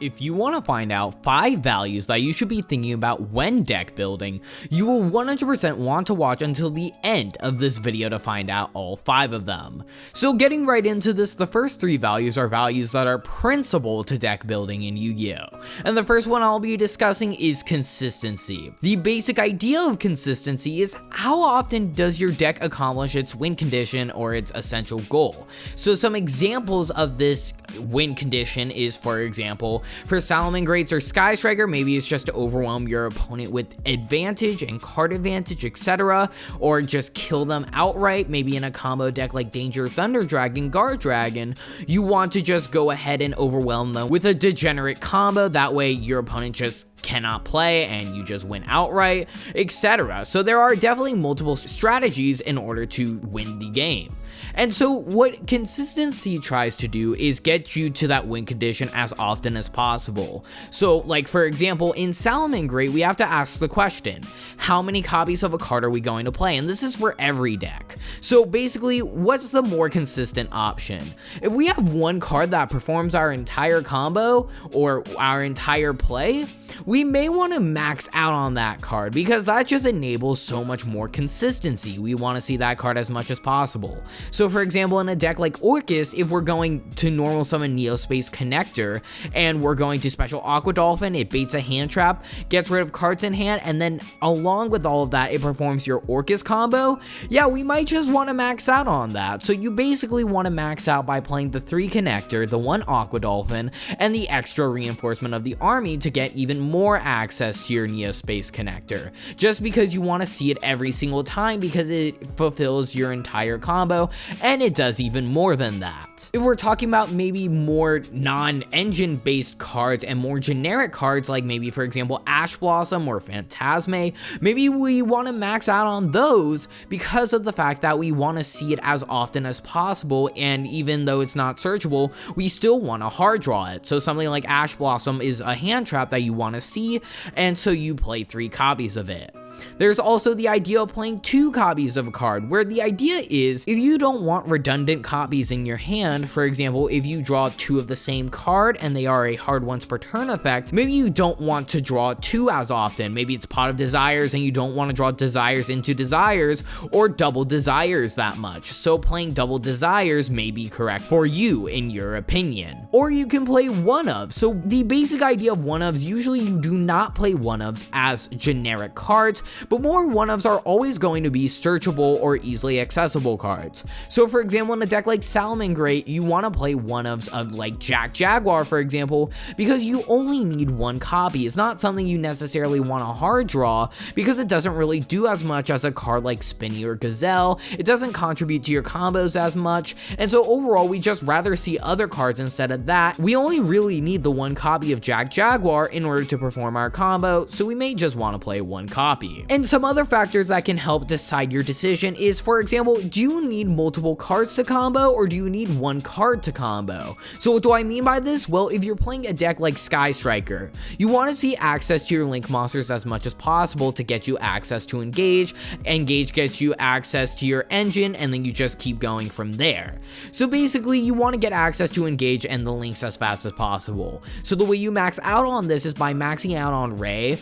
If you want to find out 5 values that you should be thinking about when deck building, you will 100% want to watch until the end of this video to find out all 5 of them. So getting right into this, the first 3 values are values that are principal to deck building in Yu-Gi-Oh! And the first one I'll be discussing is consistency. The basic idea of consistency is how often does your deck accomplish its win condition or its essential goal. So some examples of this win condition is, for example, for Salamangreats or Sky Striker, maybe it's just to overwhelm your opponent with advantage and card advantage, etc. Or just kill them outright. Maybe in a combo deck like Danger Thunder Dragon, Guard Dragon, you want to just go ahead and overwhelm them with a degenerate combo. That way your opponent just cannot play and you just win outright, etc. So there are definitely multiple strategies in order to win the game. And so what consistency tries to do is get you to that win condition as often as possible. So like for example, in Salamangreat, we have to ask the question, how many copies of a card are we going to play? And this is for every deck. So basically, what's the more consistent option? If we have one card that performs our entire combo or our entire play, we may want to max out on that card because that just enables so much more consistency. We want to see that card as much as possible. So for example, in a deck like Orcus, if we're going to normal summon Neospace Connector and we're going to special Aqua Dolphin, it baits a hand trap, gets rid of cards in hand, and then along with all of that, it performs your Orcus combo, yeah, we might just want to max out on that. So you basically want to max out by playing the 3 Connector, the 1 Aqua Dolphin, and the extra reinforcement of the army to get even more access to your Neospace Connector, just because you want to see it every single time because it fulfills your entire combo, and it does even more than that. If we're talking about maybe more non-engine based cards and more generic cards like maybe for example Ash Blossom or Phantasme, maybe we want to max out on those because of the fact that we want to see it as often as possible, and even though it's not searchable, we still want to hard draw it. So something like Ash Blossom is a hand trap that you want to see, and so you play 3 copies of it. There's also the idea of playing 2 copies of a card, where the idea is if you don't want redundant copies in your hand, for example, if you draw 2 of the same card and they are a hard once per turn effect, maybe you don't want to draw 2 as often. Maybe it's Pot of Desires and you don't want to draw Desires into Desires or double Desires that much. So playing double Desires may be correct for you in your opinion. Or you can play one-ofs. So the basic idea of one-ofs, usually you do not play one-ofs as generic cards, but more one-ofs are always going to be searchable or easily accessible cards. So for example, in a deck like Salamangreat, you want to play one-ofs of like Jack Jaguar, for example, because you only need 1 copy. It's not something you necessarily want to hard draw because it doesn't really do as much as a card like Spinny or Gazelle. It doesn't contribute to your combos as much, and so overall we just rather see other cards instead of that. We only really need the 1 copy of Jack Jaguar in order to perform our combo, so we may just want to play 1 copy. And some other factors that can help decide your decision is, for example, do you need multiple cards to combo or do you need 1 card to combo? So what do I mean by this? Well, if you're playing a deck like Sky Striker, you want to see access to your Link monsters as much as possible to get you access to Engage. Engage gets you access to your engine, and then you just keep going from there. So basically, you want to get access to Engage and the links as fast as possible. So the way you max out on this is by maxing out on Ray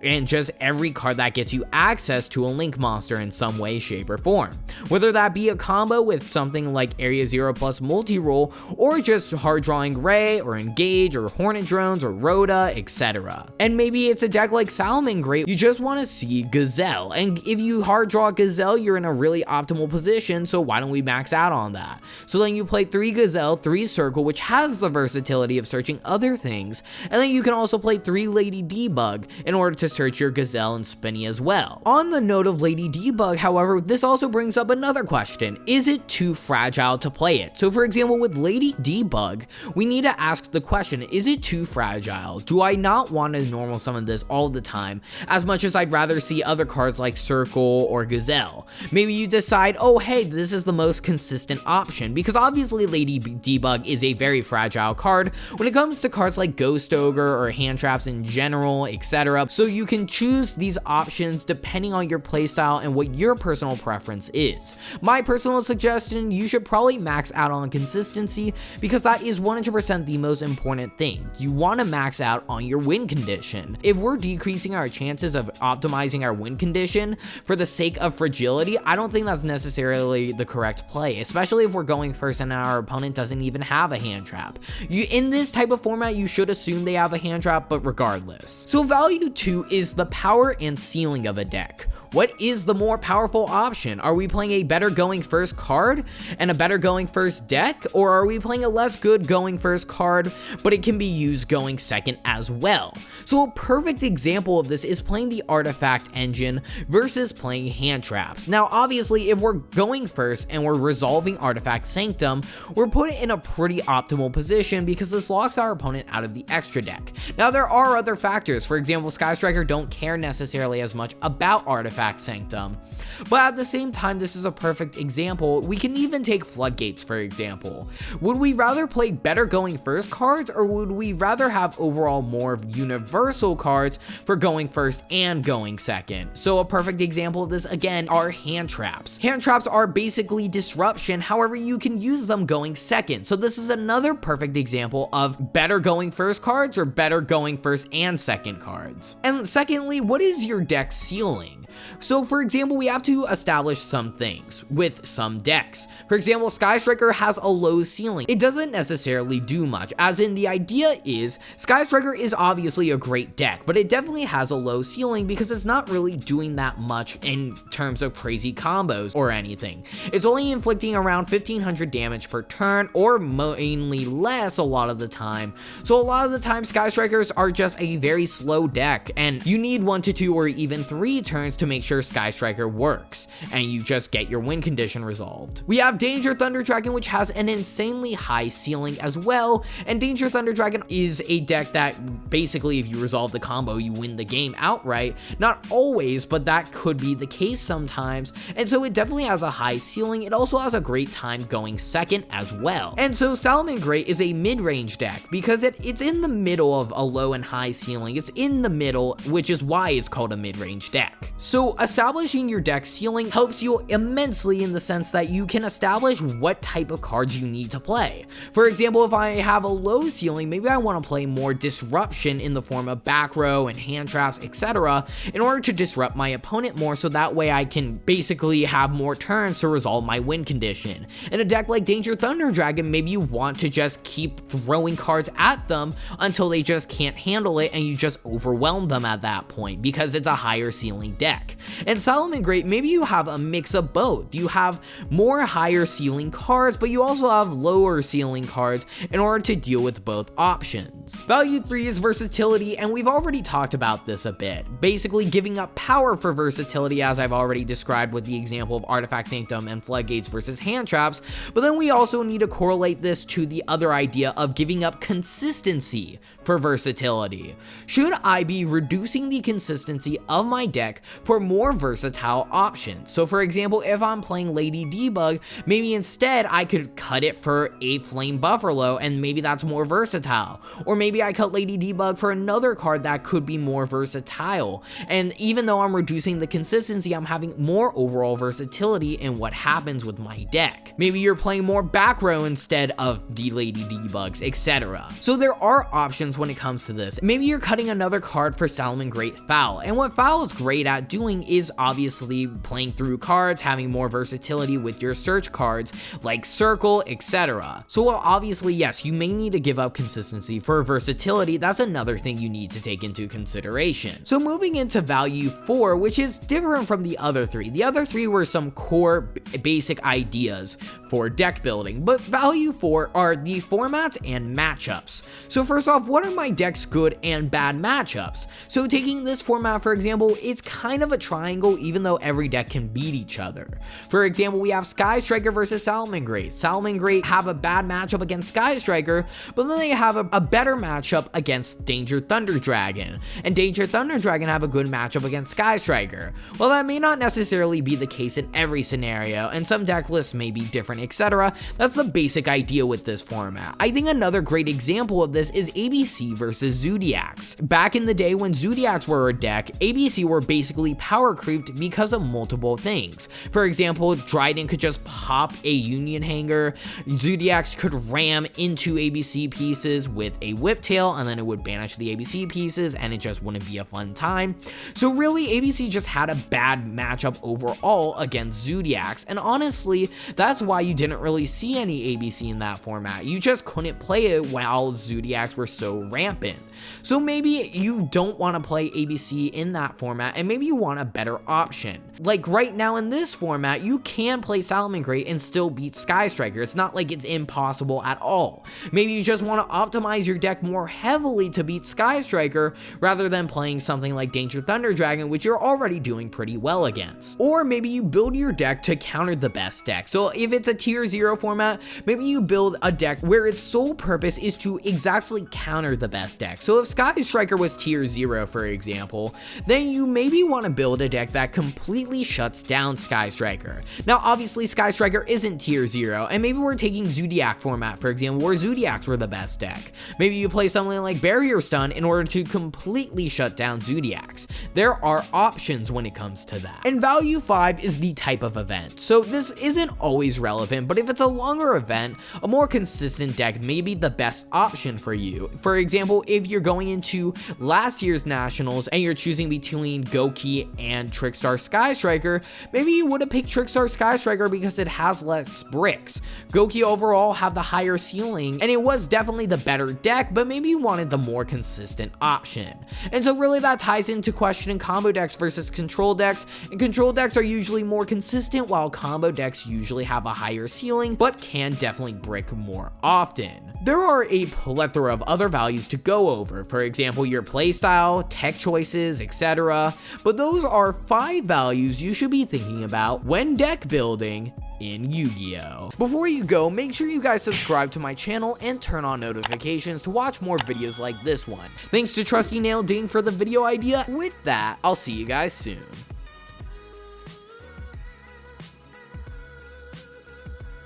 and just every card that gets you access to a Link monster in some way, shape, or form. Whether that be a combo with something like Area 0 plus multi-roll, or just hard drawing Ray, or Engage, or Hornet Drones, or Rhoda, etc. And maybe it's a deck like Salamangreat, you just want to see Gazelle, and if you hard draw Gazelle, you're in a really optimal position, so why don't we max out on that? So then you play 3 Gazelle, 3 Circle, which has the versatility of searching other things, and then you can also play 3 Lady Debug in order to search your Gazelle and Spinny as well. On the note of Lady Debug, however, this also brings up another question. Is it too fragile to play it? So for example, with Lady Debug, we need to ask the question, is it too fragile? Do I not want to normal summon this all the time as much as I'd rather see other cards like Circle or Gazelle? Maybe you decide, oh hey, this is the most consistent option, because obviously Lady Debug is a very fragile card when it comes to cards like Ghost Ogre or hand traps in general, etc. So you can choose these options options depending on your playstyle and what your personal preference is. My personal suggestion, you should probably max out on consistency because that is 100% the most important thing. You want to max out on your win condition. If we're decreasing our chances of optimizing our win condition for the sake of fragility, I don't think that's necessarily the correct play, especially if we're going first and our opponent doesn't even have a hand trap. In this type of format, you should assume they have a hand trap, but regardless. So value 2 is the power and ceiling of a deck. What is the more powerful option? Are we playing a better going first card and a better going first deck, or are we playing a less good going first card, but it can be used going second as well? So a perfect example of this is playing the artifact engine versus playing hand traps. Now, obviously, if we're going first and we're resolving artifact sanctum, we're put in a pretty optimal position because this locks our opponent out of the extra deck. Now, there are other factors. For example, Sky Striker don't care necessarily as much about artifact sanctum, but at the same time, this is a perfect example. We can even take floodgates, for example. Would we rather play better going first cards, or would we rather have overall more universal cards for going first and going second? So a perfect example of this again are hand traps. Hand traps are basically disruption, however you can use them going second. So this is another perfect example of better going first cards or better going first and second cards. And secondly, what is your deck ceiling? So for example, we have to establish some things with some decks. For example, Sky Striker has a low ceiling. It doesn't necessarily do much, as in the idea is Sky Striker is obviously a great deck, but it definitely has a low ceiling because it's not really doing that much in terms of crazy combos or anything. It's only inflicting around 1500 damage per turn, or mainly less a lot of the time. So a lot of the time, Sky Strikers are just a very slow deck, and you need 1 to 2 or even 3 turns to make sure Sky Striker works, and you just get your win condition resolved. We have Danger Thunder Dragon, which has an insanely high ceiling as well, and Danger Thunder Dragon is a deck that basically if you resolve the combo, you win the game outright. Not always, but that could be the case sometimes, and so it definitely has a high ceiling. It also has a great time going second as well. And so Salamangreat is a mid-range deck because it's in the middle of a low and high ceiling. It's in the middle, which is why it's called a mid-range deck. So establishing your deck ceiling helps you immensely in the sense that you can establish what type of cards you need to play. For example, if I have a low ceiling, maybe I want to play more disruption in the form of back row and hand traps, etc., in order to disrupt my opponent more, so that way I can basically have more turns to resolve my win condition. In a deck like Danger Thunder Dragon, maybe you want to just keep throwing cards at them until they just can't handle it and you just overwhelm them at that point because it's a higher ceiling deck. And Salamangreat, maybe you have a mix of both. You have more higher ceiling cards, but you also have lower ceiling cards in order to deal with both options. Value 3 is versatility, and we've already talked about this a bit. Basically giving up power for versatility, as I've already described with the example of Artifact Sanctum and Floodgates versus hand traps, but then we also need to correlate this to the other idea of giving up consistency for versatility. Should I be reducing the consistency of my deck for more versatile options? So for example, if I'm playing Lady Debug, maybe instead I could cut it for a Flame Buffalo, and maybe that's more versatile. Or maybe I cut Lady Debug for another card that could be more versatile. And even though I'm reducing the consistency, I'm having more overall versatility in what happens with my deck. Maybe you're playing more back row instead of the Lady Debugs, etc. So there are options when it comes to this. Maybe you're cutting another card for Salamangreat Foul, and what Foul is great at doing is obviously playing through cards, having more versatility with your search cards like Circle, etc. So while obviously yes, you may need to give up consistency for versatility, that's another thing you need to take into consideration. So moving into value 4, which is different from the other 3. The other 3 were some core basic ideas for deck building, but value 4 are the formats and matchups. So first off, what are my deck's good and bad matchups? So taking this format, for example, it's kind of a triangle even though every deck can beat each other. For example, we have Sky Striker versus Salamangreat. Salamangreat have a bad matchup against Sky Striker, but then they have a better matchup against Danger Thunder Dragon, and Danger Thunder Dragon have a good matchup against Sky Striker. While that may not necessarily be the case in every scenario, and some deck lists may be different, etc., that's the basic idea with this format. I think another great example of this is ABC versus Zodiacs. Back in the day when Zodiacs were a deck, ABC were basically power creeped because of multiple things. For example, Dryden could just pop a Union Hanger, Zodiacs could ram into ABC pieces with a Whiptail, and then it would banish the ABC pieces, and it just wouldn't be a fun time. So really, ABC just had a bad matchup overall against Zodiacs, and honestly, that's why you didn't really see any ABC in that format. You just couldn't play it while Zodiacs were so rampant. So maybe you don't want to play ABC in that format, and maybe you want a better option. Like right now in this format, you can play Salamangreat and still beat Sky Striker. It's not like it's impossible at all. Maybe you just want to optimize your deck more heavily to beat Sky Striker rather than playing something like Danger Thunder Dragon, which you're already doing pretty well against. Or maybe you build your deck to counter the best deck. So if it's a tier 0 format, maybe you build a deck where its sole purpose is to exactly counter the best deck. So if Sky Striker was tier 0, for example, then you maybe want to build a deck that completely shuts down Sky Striker. Now obviously Sky Striker isn't tier 0, and maybe we're taking Zodiac format, for example, where Zodiacs were the best deck. Maybe you play something like Barrier Stun in order to completely shut down Zodiacs. There are options when it comes to that. And value 5 is the type of event. So this isn't always relevant, but if it's a longer event, a more consistent deck may be the best option for you. For example, if you're going into last year's Nationals and you're choosing between Goki and Trickstar Sky Striker, maybe you would have picked Trickstar Sky Striker because it has less bricks. Goki overall have the higher ceiling, and it was definitely the better deck, but maybe you wanted the more consistent option. And so really that ties into questioning combo decks versus control decks, and control decks are usually more consistent while combo decks usually have a higher ceiling, but can definitely brick more often. There are a plethora of other values to go over, for example your playstyle, tech choices, etc. But those are 5 values you should be thinking about when deck building in Yu-Gi-Oh! Before you go, make sure you guys subscribe to my channel and turn on notifications to watch more videos like this one. Thanks to Trusty Nail Ding for the video idea. With that, I'll see you guys soon.